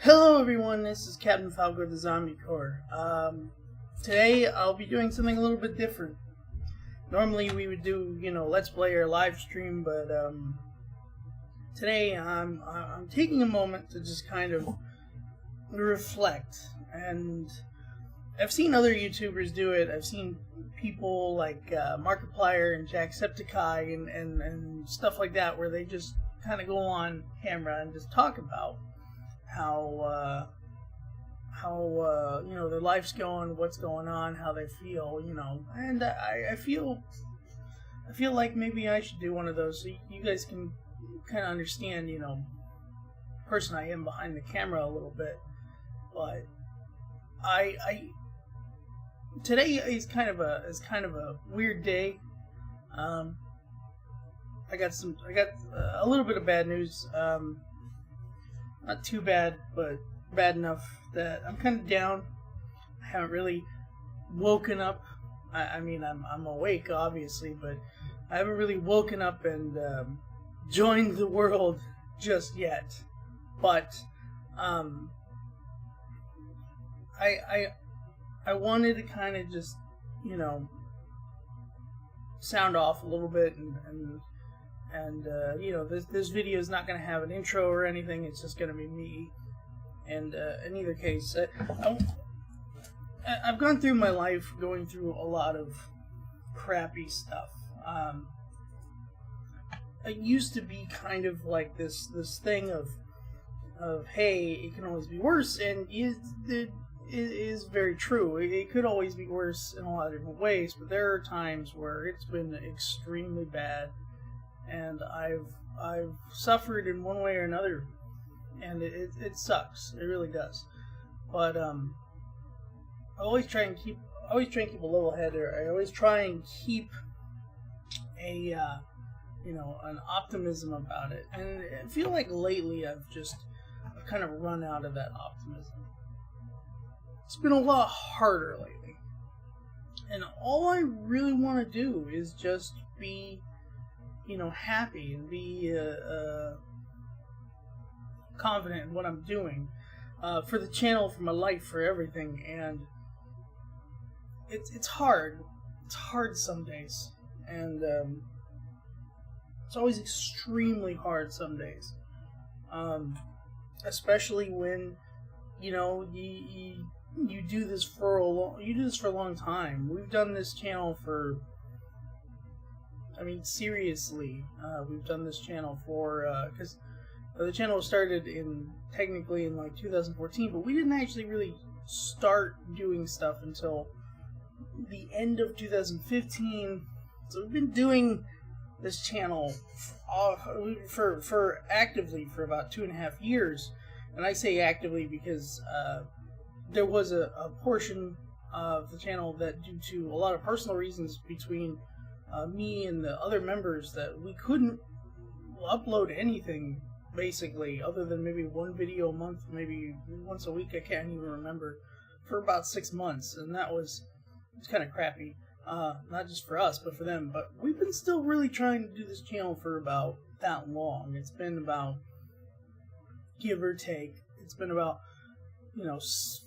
Hello everyone, this is Captain Falco of the Zombie Corps. Today I'll be doing something a little bit different. Normally we would do, Let's Play or live stream, but today I'm taking a moment to just kind of reflect. And I've seen other YouTubers do it. I've seen people like Markiplier and Jacksepticeye and stuff like that, where they just kind of go on camera and just talk about how their life's going, what's going on, how they feel, and I feel like maybe I should do one of those so you guys can kind of understand, the person I am behind the camera a little bit. But today is kind of a weird day. I got a little bit of bad news. Not too bad, but bad enough that I'm kind of down. I haven't really woken up. I mean, I'm awake, obviously, but I haven't really woken up and joined the world just yet. But I wanted to kind of just, sound off a little bit and this video is not going to have an intro or anything. It's just going to be me. And in either case, I've gone through my life going through a lot of crappy stuff. It used to be kind of like this thing of hey, it can always be worse, and it is very true. It could always be worse in a lot of different ways, but there are times where it's been extremely bad. And I've suffered in one way or another, and it sucks. It really does. But I always try and keep a level head. I always try and keep an optimism about it. And I feel like lately I've kind of run out of that optimism. It's been a lot harder lately, and all I really want to do is just be happy and be confident in what I'm doing for the channel, for my life, for everything. And it's hard. It's hard some days, and it's always extremely hard some days, especially when you do this for a long time. We've done this channel for. I mean, seriously, we've done this channel for, because the channel started technically in like 2014, but we didn't actually really start doing stuff until the end of 2015. So we've been doing this channel for actively for about 2.5 years. And I say actively because there was a portion of the channel that, due to a lot of personal reasons between me and the other members, that we couldn't upload anything, basically, other than maybe one video a month, maybe once a week, I can't even remember, for about 6 months, and it's kind of crappy, not just for us, but for them. But we've been still really trying to do this channel for about that long. It's been about, give or take, it's been about, it's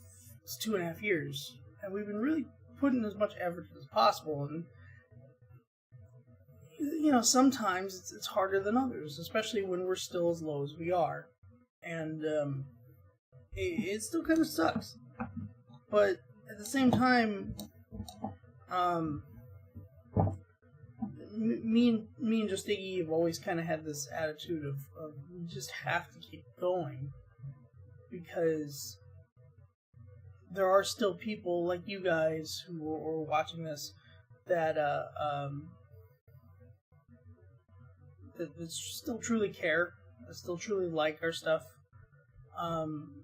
2.5 years, and we've been really putting as much effort as possible. And sometimes it's harder than others, especially when we're still as low as we are. And it still kind of sucks. But at the same time, me and JustIggy have always kind of had this attitude of we just have to keep going. Because there are still people like you guys who are watching this that that still truly care, that still truly like our stuff. And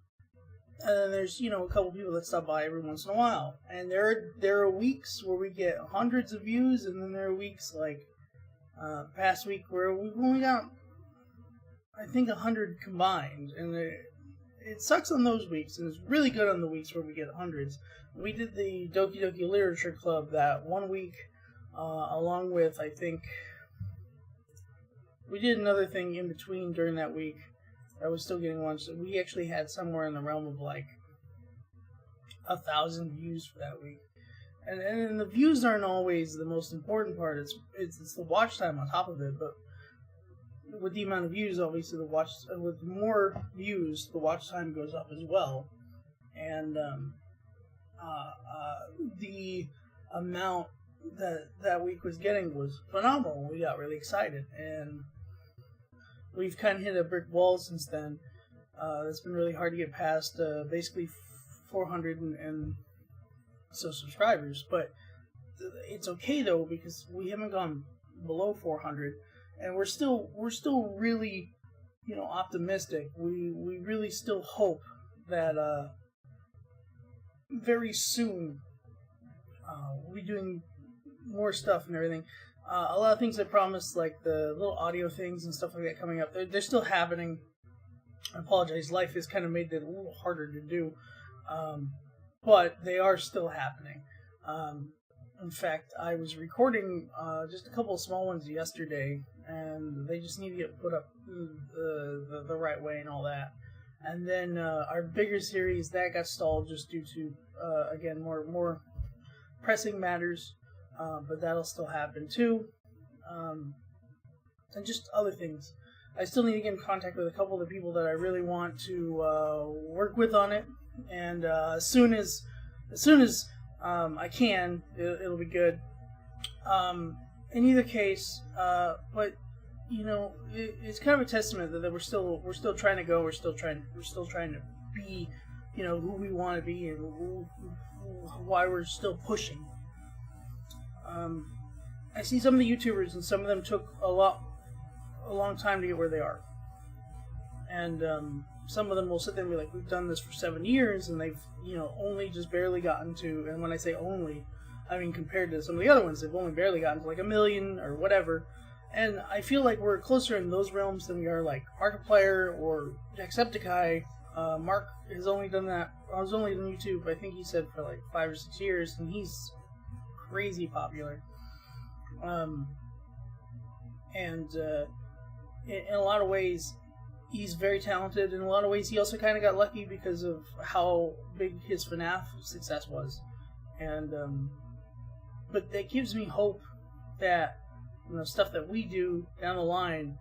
then there's, a couple people that stop by every once in a while. And there are weeks where we get hundreds of views, and then there are weeks like past week where we've only got, I think, 100 combined. And it sucks on those weeks, and it's really good on the weeks where we get hundreds. We did the Doki Doki Literature Club that one week, along with, I think, we did another thing in between during that week. that was still getting launched. We actually had somewhere in the realm of like 1,000 views for that week. And the views aren't always the most important part. It's the watch time on top of it. But with the amount of views, obviously with more views, the watch time goes up as well. And the amount that week was getting was phenomenal. We got really excited, and we've kind of hit a brick wall since then. It's been really hard to get past basically 400 and so subscribers, but it's okay though, because we haven't gone below 400, and we're still really, optimistic. We really still hope that very soon we'll be doing more stuff and everything. A lot of things I promised, like the little audio things and stuff like that coming up, they're still happening. I apologize, life has kind of made it a little harder to do. But they are still happening. In fact, I was recording just a couple of small ones yesterday, and they just need to get put up the right way and all that. And then our bigger series, that got stalled just due to, again, more pressing matters, but that'll still happen too. And just other things. I still need to get in contact with a couple of the people that I really want to work with on it. And as soon as I can, it'll be good. In either case, but it's kind of a testament that we're still trying to go. We're still trying to be, who we want to be, and why we're still pushing. I see some of the YouTubers, and some of them took a long time to get where they are, and some of them will sit there and be like, we've done this for 7 years, and they've, only just barely gotten to, and when I say only, I mean compared to some of the other ones, they've only barely gotten to like 1 million or whatever. And I feel like we're closer in those realms than we are like Markiplier or Jacksepticeye. Mark has only done that, I was only on YouTube, I think he said, for like 5 or 6 years, and he's crazy popular. In a lot of ways, he's very talented. In a lot of ways, he also kind of got lucky because of how big his FNAF success was. And but that gives me hope that stuff that we do down the line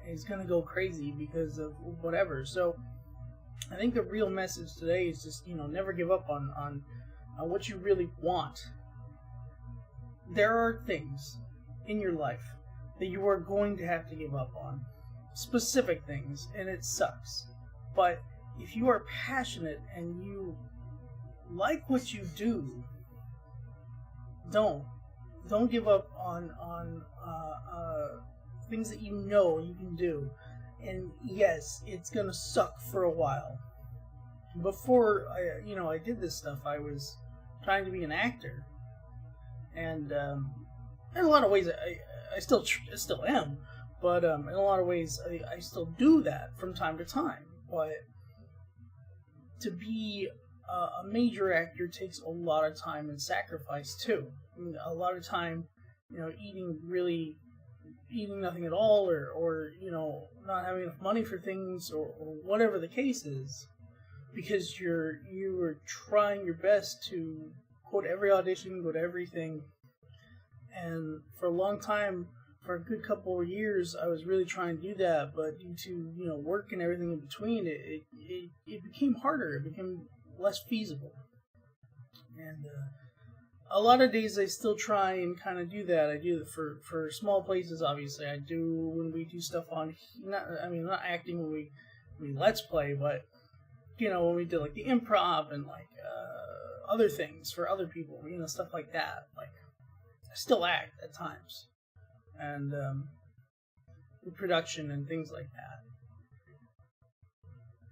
is gonna go crazy because of whatever. So I think the real message today is just never give up on what you really want. There are things in your life that you are going to have to give up on. Specific things, and it sucks. But if you are passionate and you like what you do, don't give up on things that you can do. And yes, it's gonna suck for a while. Before I did this stuff, I was trying to be an actor, and in a lot of ways I still am. But in a lot of ways, I still do that from time to time. But to be a major actor takes a lot of time and sacrifice too. I mean, a lot of time, eating nothing at all, or not having enough money for things, or whatever the case is, because you are trying your best to go to every audition, go to everything, and for a long time. For a good couple of years, I was really trying to do that, but due to work and everything in between, it became harder. It became less feasible. And a lot of days, I still try and kind of do that. I do it for small places. Obviously, I do when we do stuff on not acting when we let's play, but when we do like the improv and like other things for other people, stuff like that. Like I still act at times. And production and things like that.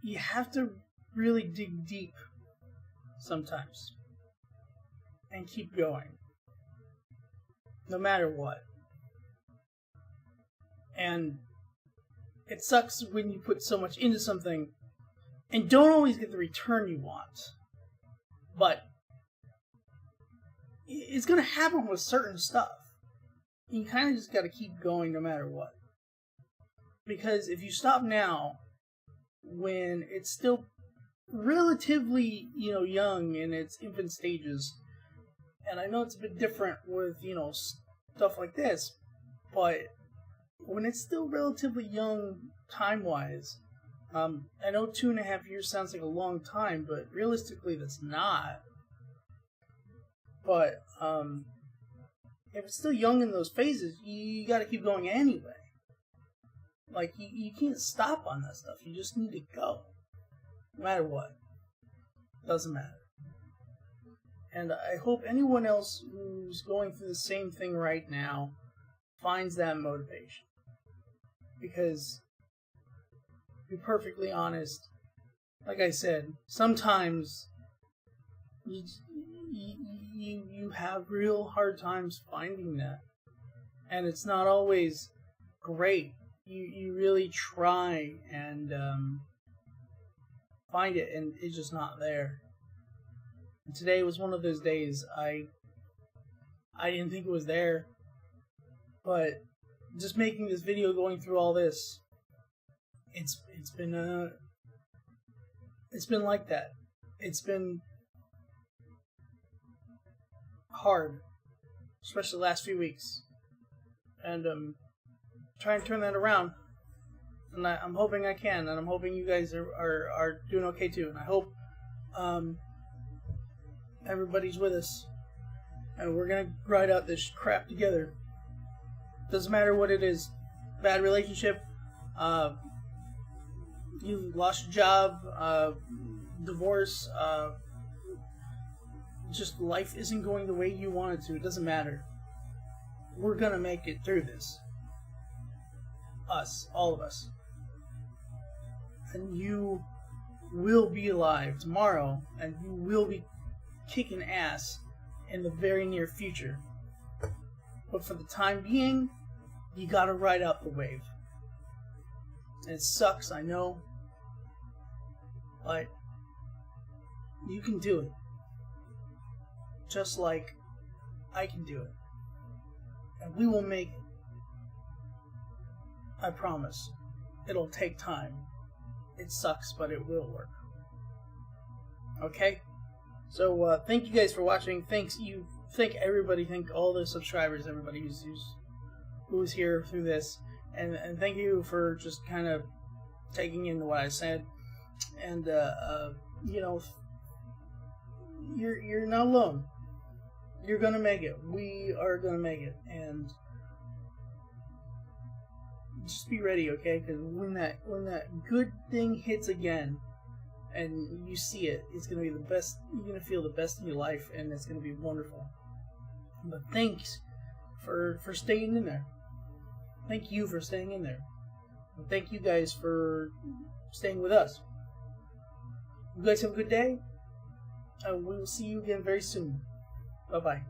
You have to really dig deep sometimes and keep going, no matter what. And it sucks when you put so much into something and don't always get the return you want. But it's going to happen with certain stuff. You kind of just got to keep going no matter what. Because if you stop now, when it's still relatively, young in its infant stages. And I know it's a bit different with, stuff like this, but when it's still relatively young time-wise, I know 2.5 years sounds like a long time, but realistically that's not. But if it's still young in those phases, you gotta keep going anyway. Like, you can't stop on that stuff. You just need to go. No matter what. Doesn't matter. And I hope anyone else who's going through the same thing right now finds that motivation. Because, to be perfectly honest, like I said, sometimes you have real hard times finding that. And it's not always great. You really try and find it, and it's just not there. And today was one of those days. I didn't think it was there, but just making this video, going through all this, it's been like that. It's been hard, especially the last few weeks, and trying to turn that around. And I'm hoping I can, and I'm hoping you guys are doing okay too. And I hope everybody's with us, and we're gonna ride out this crap together. Doesn't matter what it is. Bad relationship, you lost your job, divorce, just life isn't going the way you want it to. It doesn't matter. We're gonna make it through this. Us, all of us. And you will be alive tomorrow, and you will be kicking ass in the very near future. But for the time being, you gotta ride out the wave. And it sucks, I know, but you can do it. Just like I can do it. And we will make it. I promise. It'll take time. It sucks, but it will work. Okay? So, thank you guys for watching. Thank everybody. Thank all the subscribers, everybody who's here through this. And thank you for just kind of taking in what I said. And, you're not alone. You're gonna make it. We are gonna make it. And just be ready, okay? Because when that good thing hits again, and you see it, it's gonna be the best. You're gonna feel the best in your life, and it's gonna be wonderful. But thanks for staying in there. Thank you for staying in there. And thank you guys for staying with us. You guys have a good day, and we will see you again very soon. Bye bye.